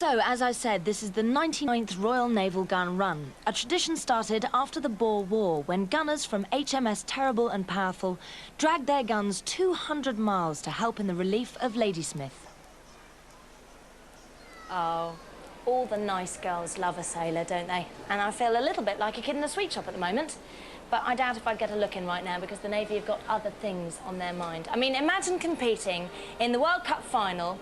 So, as I said, this is the 99th Royal Naval Gun Run, a tradition started after the Boer War when gunners from HMS Terrible and Powerful dragged their guns 200 miles to help in the relief of Ladysmith. Oh, all the nice girls love a sailor, don't they? And I feel a little bit like a kid in a sweet shop at the moment. But I doubt if I'd get a look in right now because the Navy have got other things on their mind. I mean, imagine competing in the World Cup final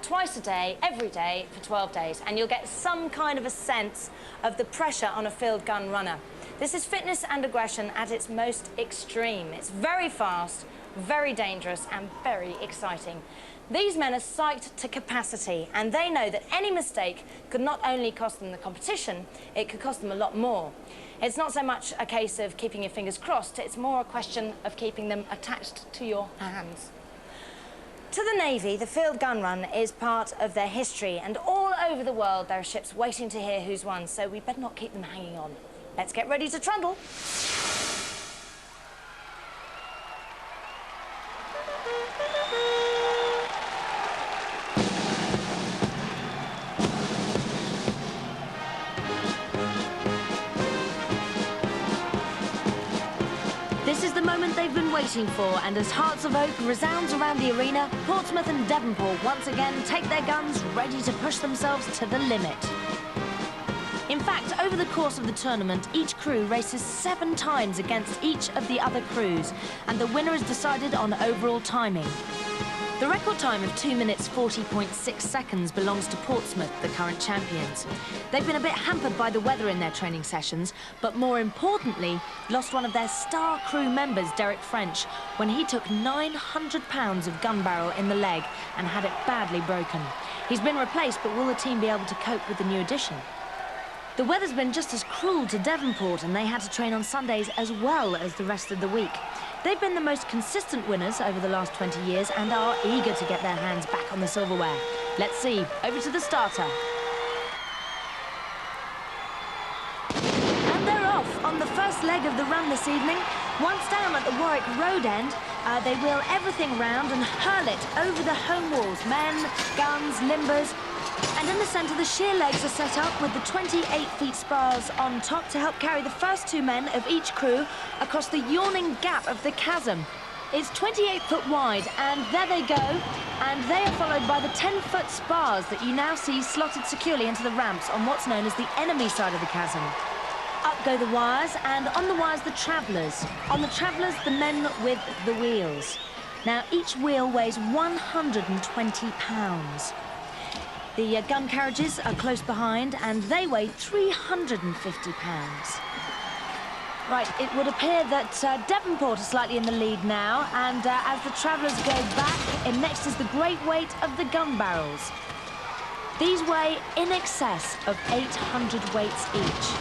twice a day, every day, for 12 days, and you'll get some kind of a sense of the pressure on a field gun runner. This is fitness and aggression at its most extreme. It's very fast, very dangerous, and very exciting. These men are psyched to capacity, and they know that any mistake could not only cost them the competition, it could cost them a lot more. It's not so much a case of keeping your fingers crossed, it's more a question of keeping them attached to your hands. To the Navy, the field gun run is part of their history, and all over the world there are ships waiting to hear who's won, so we better not keep them hanging on. Let's get ready to trundle. This is the moment they've been waiting for, and as Hearts of Oak resounds around the arena, Portsmouth and Devonport once again take their guns, ready to push themselves to the limit. In fact, over the course of the tournament, each crew races 7 times against each of the other crews, and the winner is decided on overall timing. The record time of 2 minutes 40.6 seconds belongs to Portsmouth, the current champions. They've been a bit hampered by the weather in their training sessions, but more importantly, lost one of their star crew members, Derek French, when he took 900 pounds of gun barrel in the leg and had it badly broken. He's been replaced, but will the team be able to cope with the new addition? The weather's been just as cruel to Devonport, and they had to train on Sundays as well as the rest of the week. They've been the most consistent winners over the last 20 years and are eager to get their hands back on the silverware. Let's see. Over to the starter. And they're off on the first leg of the run this evening. Once down at the Warwick Road end, they wheel everything round and hurl it over the home walls. Men, guns, limbers. And in the centre, the sheer legs are set up with the 28-feet spars on top to help carry the first 2 men of each crew across the yawning gap of the chasm. It's 28 foot wide, and there they go. And they are followed by the 10-foot spars that you now see slotted securely into the ramps on what's known as the enemy side of the chasm. Up go the wires, and on the wires, the travellers. On the travellers, the men with the wheels. Now, each wheel weighs 120 pounds. The gun carriages are close behind, and they weigh 350 pounds. Right, it would appear that Devonport is slightly in the lead now, and as the travellers go back, next is the great weight of the gun barrels. These weigh in excess of 800 weights each.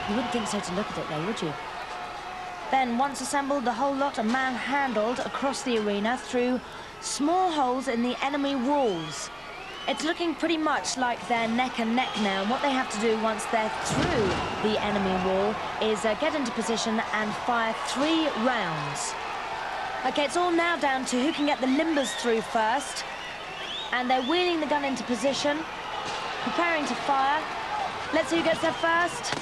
You wouldn't think so to look at it, though, would you? Then, once assembled, the whole lot are man-handled across the arena through small holes in the enemy walls. It's looking pretty much like they're neck and neck now, and what they have to do once they're through the enemy wall is get into position and fire 3 rounds. Okay, it's all now down to who can get the limbers through first, and they're wheeling the gun into position, preparing to fire. Let's see who gets there first.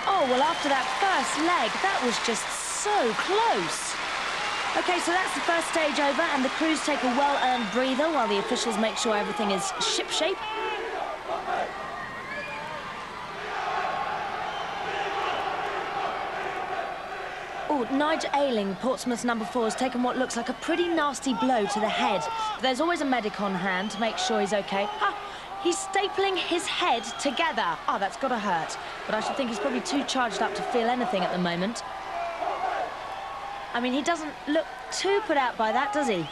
Oh, well, after that first leg, that was just so close. OK, so that's the first stage over, and the crews take a well-earned breather while the officials make sure everything is shipshape. Oh, Nigel Ayling, Portsmouth's number 4, has taken what looks like a pretty nasty blow to the head. There's always a medic on hand to make sure he's OK. Ah, he's stapling his head together. Oh, that's got to hurt. But I should think he's probably too charged up to feel anything at the moment. I mean, he doesn't look too put out by that, does he?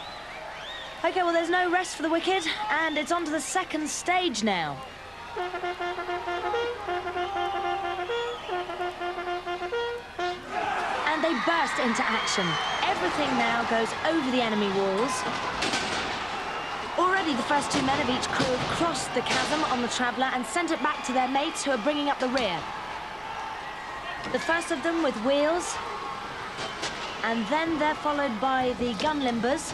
OK, well, there's no rest for the wicked, and it's on to the second stage now. And they burst into action. Everything now goes over the enemy walls. Already the first 2 men of each crew have crossed the chasm on the traveller and sent it back to their mates who are bringing up the rear. The first of them with wheels. And then they're followed by the gun limbers.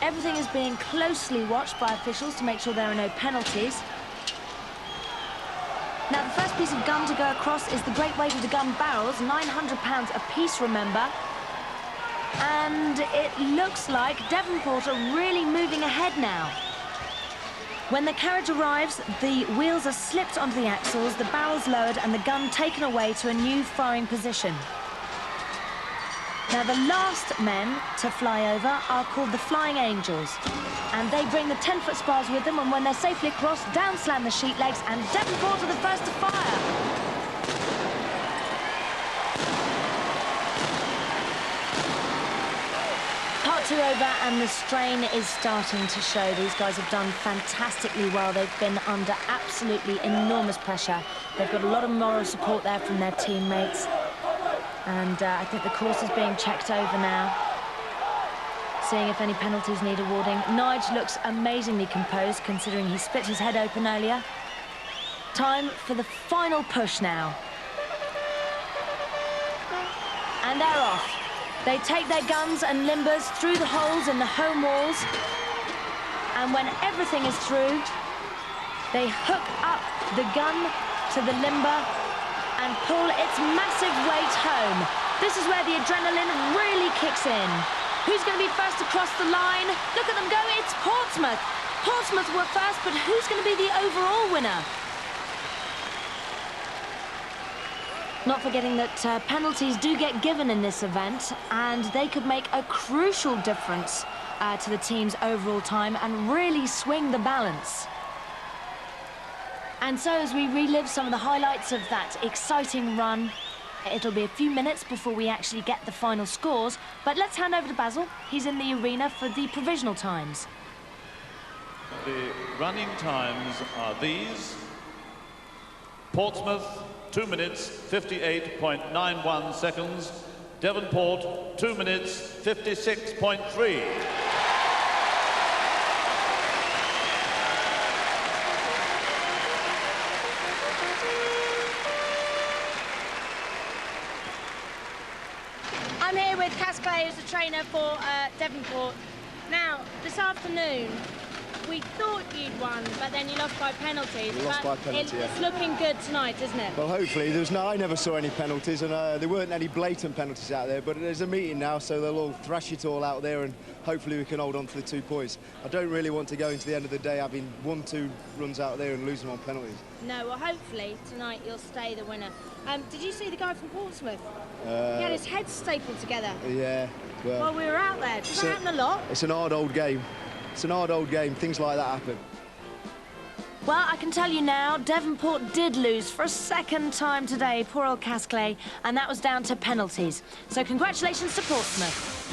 Everything is being closely watched by officials to make sure there are no penalties. Now, the first piece of gum to go across is the great weight of the gun barrels, £900 a piece, remember. And it looks like Devonport are really moving ahead now. When the carriage arrives, the wheels are slipped onto the axles, the barrels lowered, and the gun taken away to a new firing position. Now, the last men to fly over are called the Flying Angels, and they bring the 10-foot spars with them, and when they're safely across, down slam the sheet legs, and Devonport are the first to fire. Part 2 over, and the strain is starting to show. These guys have done fantastically well. They've been under absolutely enormous pressure. They've got a lot of moral support there from their teammates. And I think the course is being checked over now, seeing if any penalties need awarding. Nige looks amazingly composed, considering he split his head open earlier. Time for the final push now. And they're off. They take their guns and limbers through the holes in the home walls. And when everything is through, they hook up the gun to the limber and pull its massive weight home. This is where the adrenaline really kicks in. Who's going to be first across the line? Look at them go, it's Portsmouth. Portsmouth were first, but who's going to be the overall winner? Not forgetting that penalties do get given in this event, and they could make a crucial difference to the team's overall time and really swing the balance. And so, as we relive some of the highlights of that exciting run, it'll be a few minutes before we actually get the final scores. But let's hand over to Basil. He's in the arena for the provisional times. The running times are these. Portsmouth, 2 minutes, 58.91 seconds. Devonport, 2 minutes, 56.3. I'm here with Casclay, who's the trainer for Devonport. Now, this afternoon, we thought you'd won, but then you lost by penalties. We lost by penalty, yeah. It's looking good tonight, isn't it? Well, hopefully. I never saw any penalties, and there weren't any blatant penalties out there, but there's a meeting now, so they'll all thrash it all out there, and hopefully we can hold on to the 2 points. I don't really want to go into the end of the day having 1-2 runs out there and lose them on penalties. No, well, hopefully tonight you'll stay the winner. Did you see the guy from Portsmouth? He had his head stapled together. Yeah, well... While we were out there. Does that happen a lot? It's an hard old game. It's an hard old game. Things like that happen. Well, I can tell you now, Devonport did lose for a second time today, poor old Casclay, and that was down to penalties. So congratulations to Portsmouth.